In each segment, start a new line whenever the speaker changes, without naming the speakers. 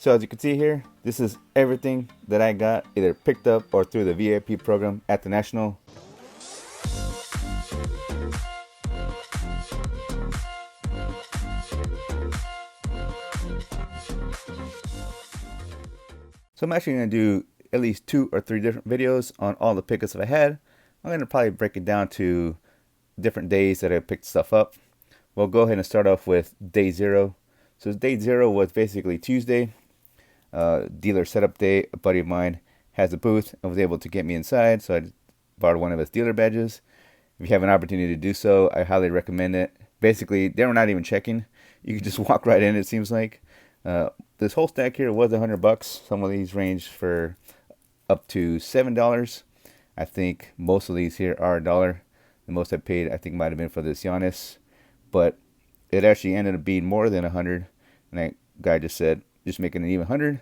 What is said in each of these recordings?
So as you can see here, this is everything that I got either picked up or through the VIP program at the National. So I'm actually going to do at least 2 or 3 different videos on all the pickups that I had. I'm going to probably break it down to different days that I picked stuff up. We'll go ahead and start off with day 0. So day 0 was basically Tuesday. Dealer setup day. A buddy of mine has a booth and was able to get me inside, so I borrowed one of his dealer badges. If you have an opportunity to do so, I highly recommend it. Basically, they were not even checking. You could just walk right in, it seems like. This whole stack here was $100. Some of these range for up to $7. I think most of these here are $1. The most I paid, I think, might have been for this Giannis, but it actually ended up being more than 100. And that guy just said, just making it even 100.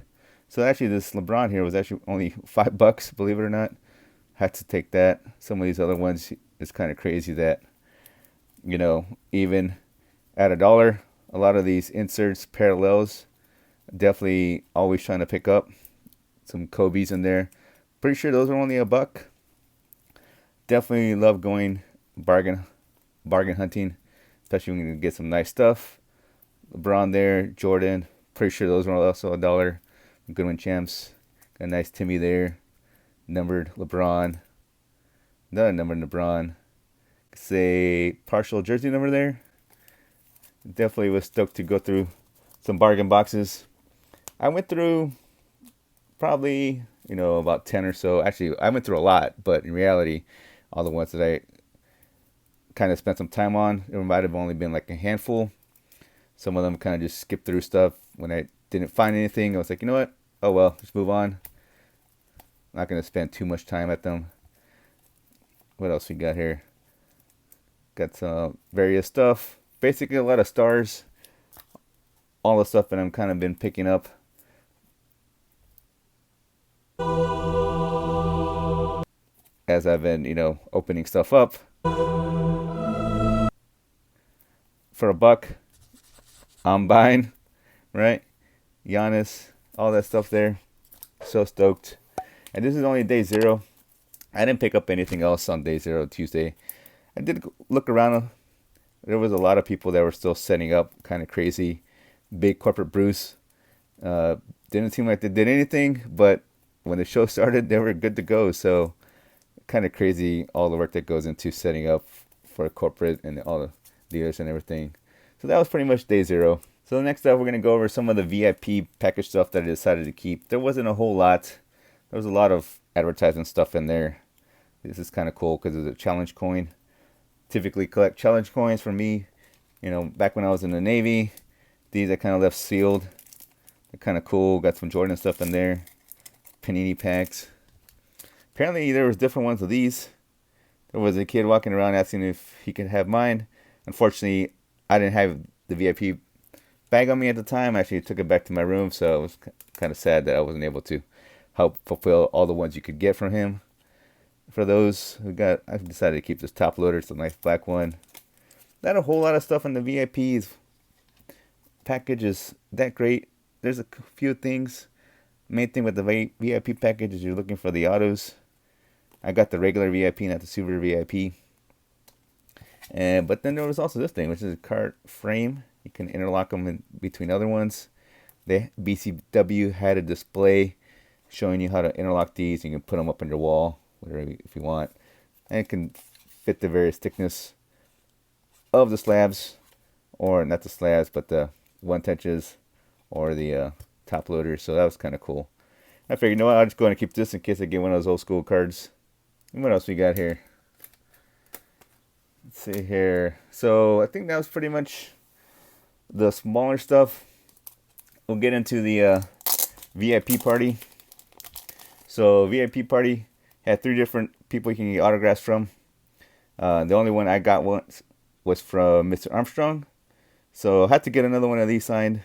So actually, this LeBron here was actually only $5, believe it or not. Had to take that. Some of these other ones, it's kind of crazy that, you know, even at $1, a lot of these inserts, parallels, definitely always trying to pick up some Kobe's in there. Pretty sure those are only $1. Definitely love going bargain hunting, especially when you get some nice stuff. LeBron there, Jordan. Pretty sure those were also $1. Goodwin champs. Got a nice Timmy there. Numbered LeBron. Another numbered LeBron. Say partial jersey number there. Definitely was stoked to go through some bargain boxes. I went through probably, about 10 or so. Actually, I went through a lot, but in reality, all the ones that I kind of spent some time on, it might have only been like a handful. Some of them kind of just skipped through stuff. When I didn't find anything, I was like, you know what? Oh well, just move on. Not going to spend too much time at them. What else we got here? Got some various stuff. Basically a lot of stars. All the stuff that I'm kind of been picking up. As I've been, opening stuff up. For $1, I'm buying, right? Giannis, all that stuff there. So stoked. And this is only day 0. I didn't pick up anything else on day 0, Tuesday. I did look around. There was a lot of people that were still setting up, kind of crazy. Big corporate Bruce. Didn't seem like they did anything, but when the show started, they were good to go. So kind of crazy all the work that goes into setting up for corporate and all the dealers and everything. So that was pretty much day 0. So next up, we're going to go over some of the VIP package stuff that I decided to keep. There wasn't a whole lot. There was a lot of advertising stuff in there. This is kind of cool because it's a challenge coin. Typically collect challenge coins for me. Back when I was in the Navy, these I kind of left sealed. They're kind of cool. Got some Jordan stuff in there. Panini packs. Apparently there was different ones of these. There was a kid walking around asking if he could have mine. Unfortunately, I didn't have the VIP bag on me at the time. I actually took it back to my room, so it was kind of sad that I wasn't able to help fulfill all the ones you could get from him. For those I decided to keep this top loader. It's a nice black one. Not a whole lot of stuff in the VIPs. Package is that great. There's a few things. Main thing with the VIP package is you're looking for the autos. I got the regular VIP, not the super VIP. But then there was also this thing, which is a card frame. You can interlock them in between other ones. The BCW had a display showing you how to interlock these. You can put them up on your wall, whatever if you want. And it can fit the various thickness of the slabs, or not the slabs, but the 1/10s or the top loader. So that was kind of cool. I figured, I'll just go ahead and keep this in case I get one of those old school cards. And what else we got here? Let's see here. So I think that was pretty much the smaller stuff. We'll get into the VIP party. So VIP party had 3 different people you can get autographs from. The only one I got once was from Mr. Armstrong. So I had to get another one of these signed.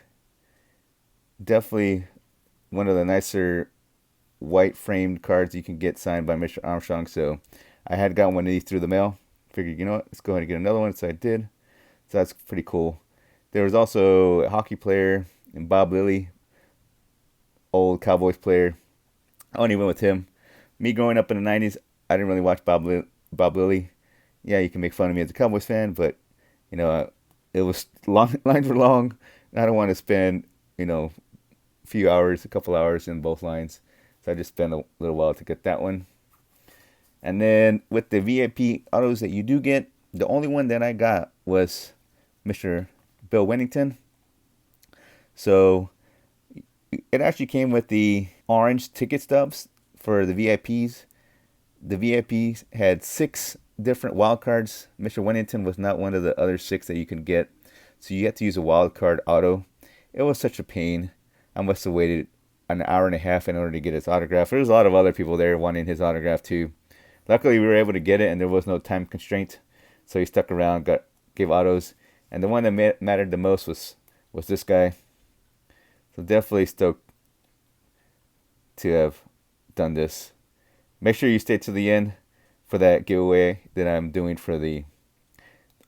Definitely one of the nicer white framed cards you can get signed by Mr. Armstrong. So I had gotten one of these through the mail. Figured, let's go ahead and get another one. So I did. So that's pretty cool. There was also a hockey player and Bob Lilly old Cowboys player. I only went with him. Me growing up in the 90s, I didn't really watch Bob Lilly. Yeah, you can make fun of me as a Cowboys fan, but it was long, lines were long. And I don't want to spend a few hours, a couple hours in both lines. So I just spent a little while to get that one. And then with the VIP autos that you do get, the only one that I got was Mr. Bill Wennington. So it actually came with the orange ticket stubs for the VIPs. The VIPs had 6 different wild cards. Mr. Wennington was not one of the other 6 that you could get. So you had to use a wild card auto. It was such a pain. I must have waited an hour and a half in order to get his autograph. There was a lot of other people there wanting his autograph too. Luckily, we were able to get it, and there was no time constraint. So he stuck around, gave autos, and the one that mattered the most was this guy. So definitely stoked to have done this. Make sure you stay to the end for that giveaway that I'm doing for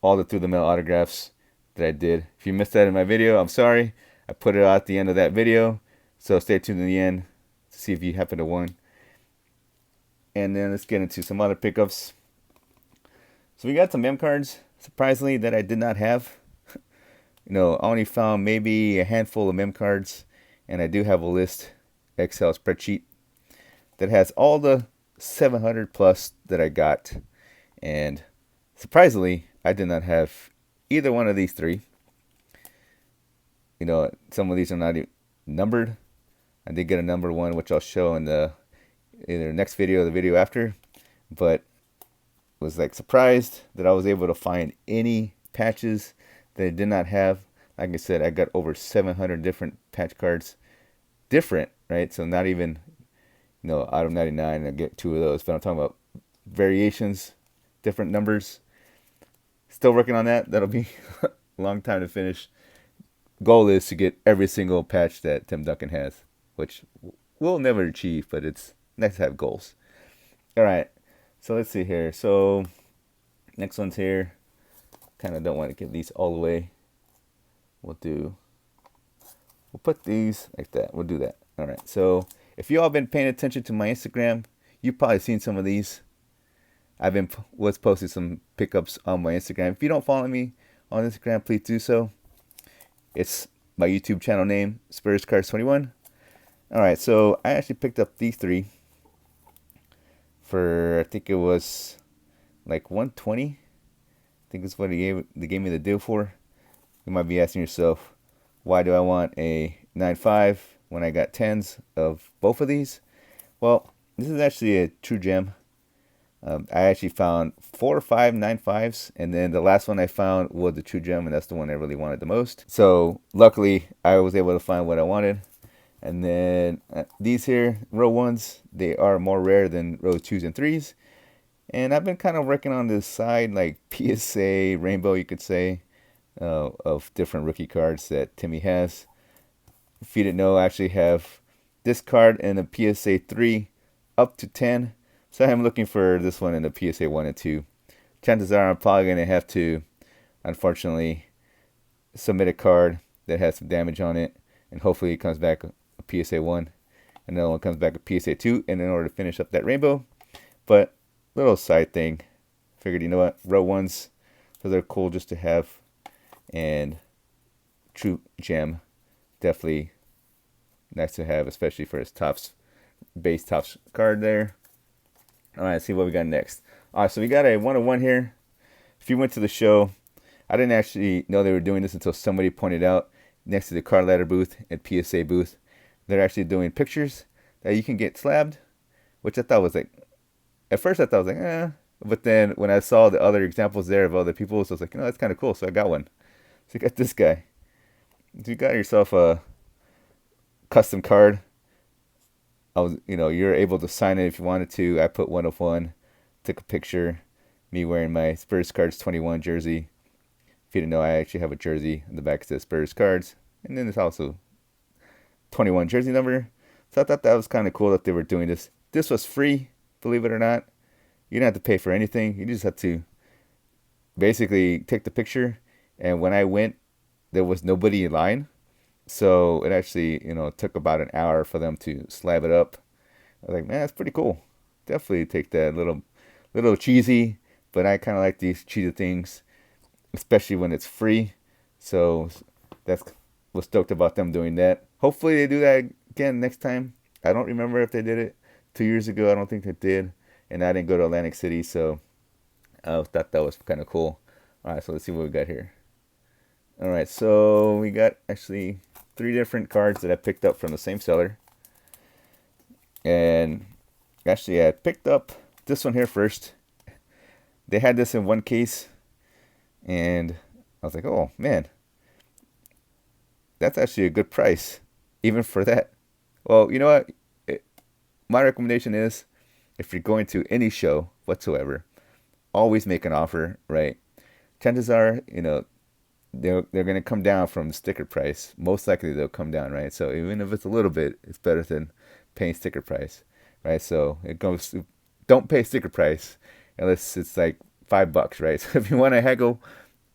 all the through the mail autographs that I did. If you missed that in my video, I'm sorry. I put it out at the end of that video, so stay tuned to the end to see if you happen to win. And then let's get into some other pickups. So we got some mem cards, surprisingly, that I did not have. I only found maybe a handful of mem cards, and I do have a list, Excel spreadsheet, that has all the 700 plus that I got. And surprisingly, I did not have either one of these 3. Some of these are not even numbered. I did get a numbered one, which I'll show in the either next video or the video after. But was surprised that I was able to find any patches that I did not have. Like I said, I got over 700 different patch cards. Different, right? So not even, out of 99, I get 2 of those. But I'm talking about variations, different numbers. Still working on that. That'll be a long time to finish. Goal is to get every single patch that Tim Duncan has, which we'll never achieve, but it's nice to have goals. All right. So let's see here. So next one's here. Kind of don't want to give these all away. We'll put these like that. We'll do that. All right. So if you all been paying attention to my Instagram, you've probably seen some of these. Was posting some pickups on my Instagram. If you don't follow me on Instagram, please do so. It's my YouTube channel name, Spurs Cards 21. All right. So I actually picked up these 3 for, I think it was like 120. I think that's what they gave me the deal for. You might be asking yourself, why do I want a 9.5 when I got 10s of both of these? Well, this is actually a true gem. I actually found 4 or 5 9.5s, and then the last one I found was the true gem, and that's the one I really wanted the most. So luckily, I was able to find what I wanted. And then these here, row 1s, they are more rare than row 2s and 3s. And I've been kind of working on this side, like PSA rainbow, you could say, of different rookie cards that Timmy has. If you didn't know, I actually have this card in a PSA 3 up to 10. So I'm looking for this one in the PSA 1 and 2. Chances are I'm probably going to have to, unfortunately, submit a card that has some damage on it. And hopefully it comes back a PSA 1. And another one comes back a PSA 2 in order to finish up that rainbow. But little side thing. Figured, you know what? Row 1s, so they're cool just to have. And true gem. Definitely nice to have, especially for his base tops card there. All right, let's see what we got next. All right, so we got a 101 here. If you went to the show, I didn't actually know they were doing this until somebody pointed out next to the card ladder booth and PSA booth. They're actually doing pictures that you can get slabbed, which I thought was at first I thought was but then when I saw the other examples there of other people, so I was like, that's kind of cool. So I got one. So you got this guy. So you got yourself a custom card. You're able to sign it if you wanted to. I put 101, took a picture, me wearing my Spurs Cards 21 jersey. If you didn't know, I actually have a jersey in the back that says Spurs Cards. And then there's also 21 jersey number. So I thought that was kind of cool that they were doing this. This was free, believe it or not. You didn't have to pay for anything. You just have to basically take the picture. And when I went, there was nobody in line. So it actually, took about an hour for them to slab it up. I was like, man, that's pretty cool. Definitely take that little cheesy, but I kind of like these cheesy things, especially when it's free. So that's was stoked about them doing that. Hopefully they do that again next time. I don't remember if they did it 2 years ago. I don't think they did, and I didn't go to Atlantic City, so I thought that was kind of cool. All right, so let's see what we got here. All right, so we got actually 3 different cards that I picked up from the same seller. And actually, I picked up this one here first. They had this in one case, and I was like, oh man, that's actually a good price, even for that. Well, you know what? My recommendation is if you're going to any show whatsoever, always make an offer, right? Chances are, they're going to come down from the sticker price. Most likely they'll come down, right? So even if it's a little bit, it's better than paying sticker price, right? So it goes, don't pay sticker price unless it's like $5, right? So if you want to haggle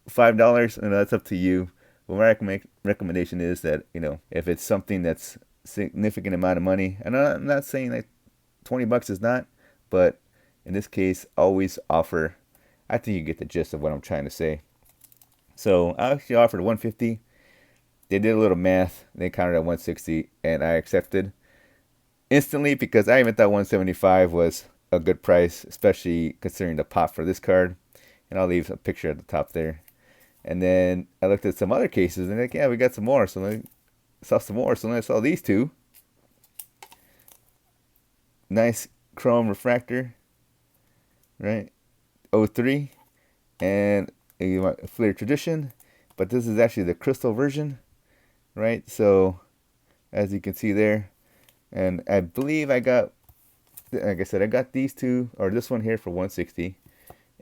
$5, that's up to you. Well, my recommendation is that, if it's something that's significant amount of money, and I'm not saying like $20 is not, but in this case, always offer. I think you get the gist of what I'm trying to say. So I actually offered 150. They did a little math. They counted at 160, and I accepted instantly because I even thought 175 was a good price, especially considering the pop for this card. And I'll leave a picture at the top there. And then I looked at some other cases, and like, yeah, we got some more. So I saw some more. So then I saw these two. Nice chrome refractor, right? 03 and a Flair Tradition, but this is actually the crystal version, right? So as you can see there, and I believe I got, like I said, I got these two, or this one here for 160,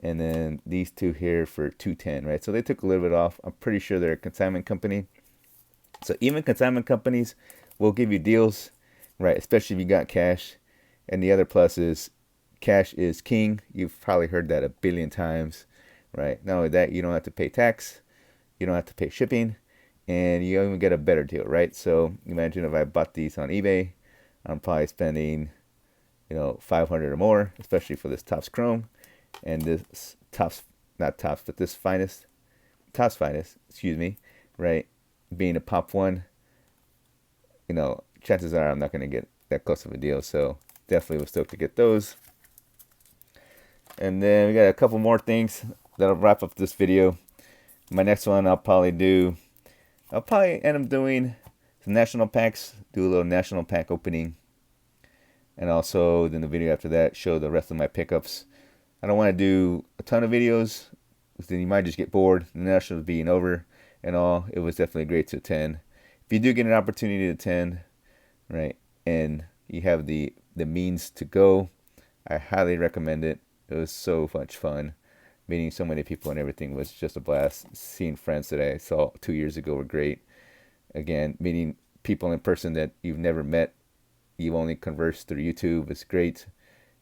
and then these two here for 210, right? So they took a little bit off. I'm pretty sure they're a consignment company. So even consignment companies will give you deals, right? Especially if you got cash. And the other plus is cash is king. You've probably heard that a billion times, right? Not only that, you don't have to pay tax, you don't have to pay shipping, and you even get a better deal, right? So imagine if I bought these on eBay, I'm probably spending, 500 or more, especially for this Topps Chrome, and this Topps, not Topps, but this Topps Finest, excuse me, right? Being a pop one, chances are I'm not going to get that close of a deal, so definitely was stoked to get those. And then we got a couple more things that'll wrap up this video. My next one I'll probably end up doing some national packs, do a little national pack opening, and also then the video after that show the rest of my pickups. I don't want to do a ton of videos, because then you might just get bored. The nationals being over and all, it was definitely great to attend. If you do get an opportunity to attend, right, and you have the means to go, I highly recommend it. It was so much fun. Meeting so many people and everything was just a blast. Seeing friends that I saw 2 years ago were great. Again, meeting people in person that you've never met, you've only conversed through YouTube, is great.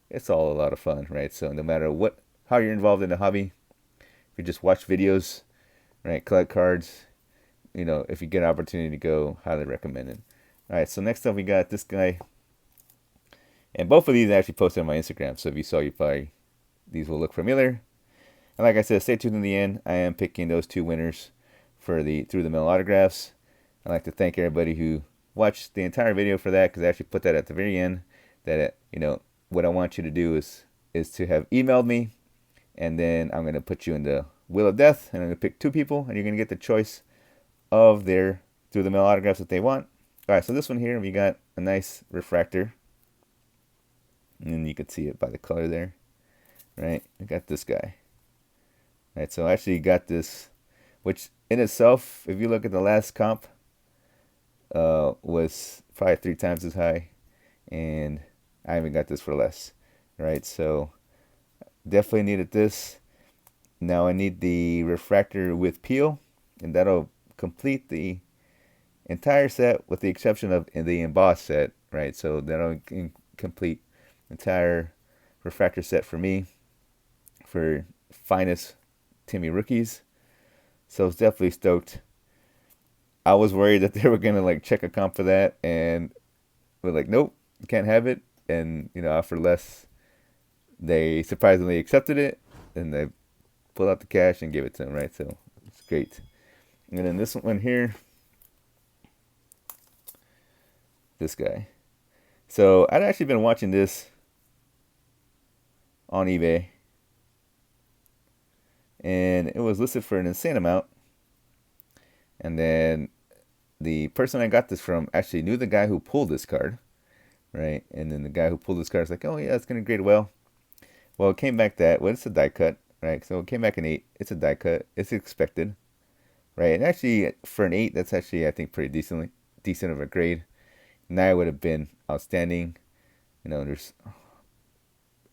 It's all a lot of fun, right? So no matter how you're involved in the hobby, if you just watch videos, right, collect cards, if you get an opportunity to go, highly recommend it. All right, so next up we got this guy. And both of these I actually posted on my Instagram, so if you saw, these will look familiar. And like I said, stay tuned in the end. I am picking those 2 winners for the Through the Mail autographs. I'd like to thank everybody who watched the entire video for that, because I actually put that at the very end. That what I want you to do is to have emailed me, and then I'm going to put you in the Wheel of Death, and I'm going to pick 2 people, and you're going to get the choice of their Through the Mail autographs that they want. All right, so this one here, we got a nice refractor. And you can see it by the color there, right? I got this guy. Right, so I actually got this, which in itself, if you look at the last comp, was probably 3 times as high, and I even got this for less, right? So definitely needed this. Now I need the refractor with peel, and that'll complete the entire set with the exception of the embossed set, right? So that'll complete entire refractor set for me for finest Timmy rookies. So I was definitely stoked. I was worried that they were gonna like check account for that, and we're like, nope, you can't have it. And offer less. They surprisingly accepted it, and they pulled out the cash and gave it to him. Right, so it's great. And then this one here, this guy. So I'd actually been watching this on eBay, and it was listed for an insane amount. And then the person I got this from actually knew the guy who pulled this card, right? And then the guy who pulled this card was like, "Oh yeah, it's gonna grade well." Well, it came back that well, it's a die cut, right? So it came back an 8. It's a die cut. It's expected, right? And actually, for an 8, that's actually I think pretty decent of a grade. 9 would have been outstanding. There's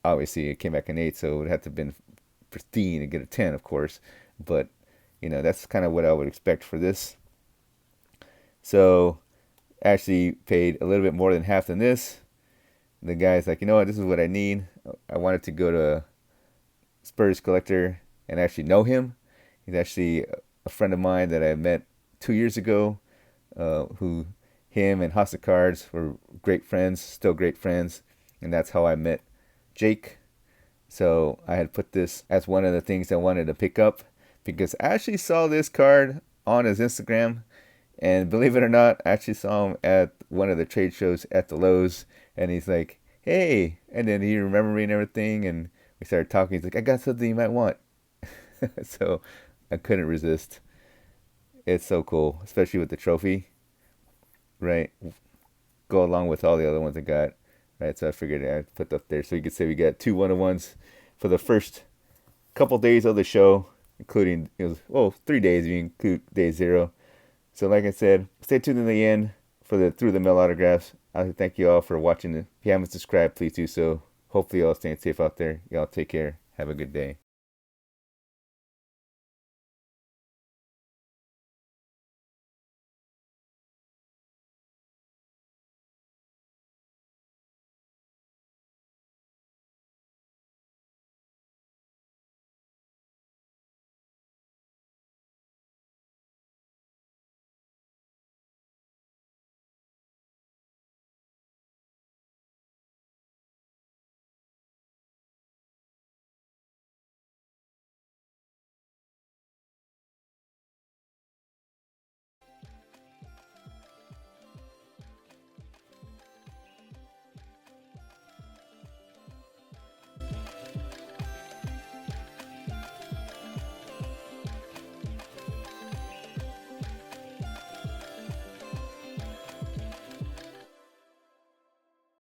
obviously it came back an 8, so it would have to have been pristine to get a 10, of course. But that's kind of what I would expect for this. So actually paid a little bit more than half than this. The guy's like, you know what, this is what I need. I wanted to go to Spurs Collector and actually know him. He's actually a friend of mine that I met 2 years ago, who him and House of Cards were great friends, still great friends, and that's how I met Jake. So I had put this as one of the things I wanted to pick up because I actually saw this card on his Instagram, and believe it or not, I actually saw him at one of the trade shows at the Lowe's, and he's like, "Hey," and then he remembered me and everything, and we started talking. He's like, "I got something you might want." So I couldn't resist. It's so cool, especially with the trophy, right? Go along with all the other ones I got, right? So I figured I'd put up there so you could say we got two one-of-ones for the first couple days of the show, including 3 days if you include day 0. So like I said, stay tuned to the end for the through the mail autographs. I thank you all for watching. If you haven't subscribed, please do so. Hopefully y'all staying safe out there. Y'all take care. Have a good day.